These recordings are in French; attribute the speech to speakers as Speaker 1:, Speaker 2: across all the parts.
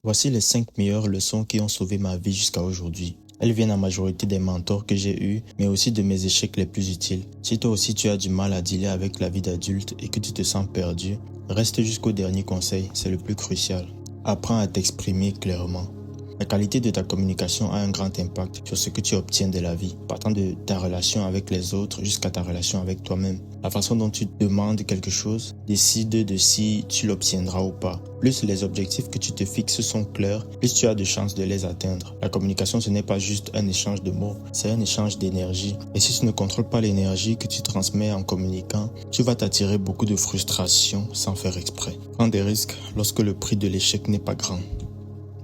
Speaker 1: Voici les 5 meilleures leçons qui ont sauvé ma vie jusqu'à aujourd'hui. Elles viennent en majorité des mentors que j'ai eus, mais aussi de mes échecs les plus utiles. Si toi aussi tu as du mal à dealer avec la vie d'adulte et que tu te sens perdu, reste jusqu'au dernier conseil, c'est le plus crucial. Apprends à t'exprimer clairement. La qualité de ta communication a un grand impact sur ce que tu obtiens de la vie, partant de ta relation avec les autres jusqu'à ta relation avec toi-même. La façon dont tu demandes quelque chose décide de si tu l'obtiendras ou pas. Plus les objectifs que tu te fixes sont clairs, plus tu as de chances de les atteindre. La communication, ce n'est pas juste un échange de mots, c'est un échange d'énergie. Et si tu ne contrôles pas l'énergie que tu transmets en communiquant, tu vas t'attirer beaucoup de frustration sans faire exprès. Prends des risques lorsque le prix de l'échec n'est pas grand.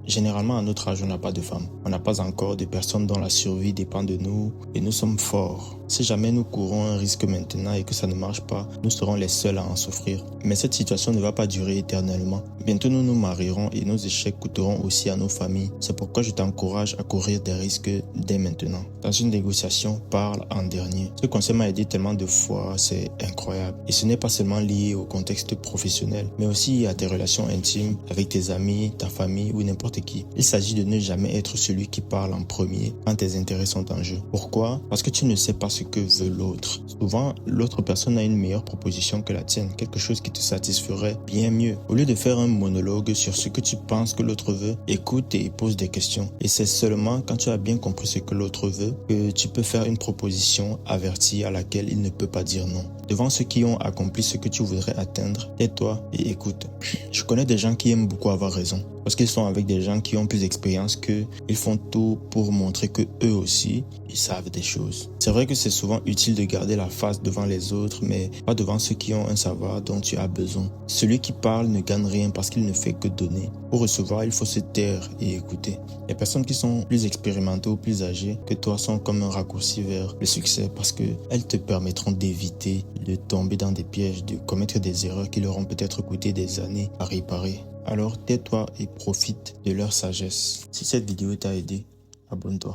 Speaker 1: Généralement, à notre âge, on n'a pas de femmes. On n'a pas encore de personnes dont la survie dépend de nous et nous sommes forts. Si jamais nous courons un risque maintenant et que ça ne marche pas, nous serons les seuls à en souffrir. Mais cette situation ne va pas durer éternellement. Bientôt, nous nous marierons et nos échecs coûteront aussi à nos familles. C'est pourquoi je t'encourage à courir des risques dès maintenant. Dans une négociation, parle en dernier. Ce conseil m'a aidé tellement de fois, c'est incroyable. Et ce n'est pas seulement lié au contexte professionnel, mais aussi à tes relations intimes avec tes amis, ta famille ou n'importe qui. Il s'agit de ne jamais être celui qui parle en premier quand tes intérêts sont en jeu. Pourquoi? Parce que tu ne sais pas ce que veut l'autre. Souvent, l'autre personne a une meilleure proposition que la tienne, quelque chose qui te satisferait bien mieux. Au lieu de faire un monologue sur ce que tu penses que l'autre veut, écoute et pose des questions. Et c'est seulement quand tu as bien compris ce que l'autre veut que tu peux faire une proposition avertie à laquelle il ne peut pas dire non. Devant ceux qui ont accompli ce que tu voudrais atteindre, tais-toi et écoute. Je connais des gens qui aiment beaucoup avoir raison. Parce qu'ils sont avec des gens qui ont plus d'expérience qu'eux, ils font tout pour montrer que eux aussi, ils savent des choses. C'est vrai que c'est souvent utile de garder la face devant les autres, mais pas devant ceux qui ont un savoir dont tu as besoin. Celui qui parle ne gagne rien parce qu'il ne fait que donner. Pour recevoir, il faut se taire et écouter. Les personnes qui sont plus expérimentées ou plus âgées que toi sont comme un raccourci vers le succès parce qu'elles te permettront d'éviter de tomber dans des pièges, de commettre des erreurs qui leur ont peut-être coûté des années à réparer. Alors tais-toi et profite de leur sagesse. Si cette vidéo t'a aidé, abonne-toi.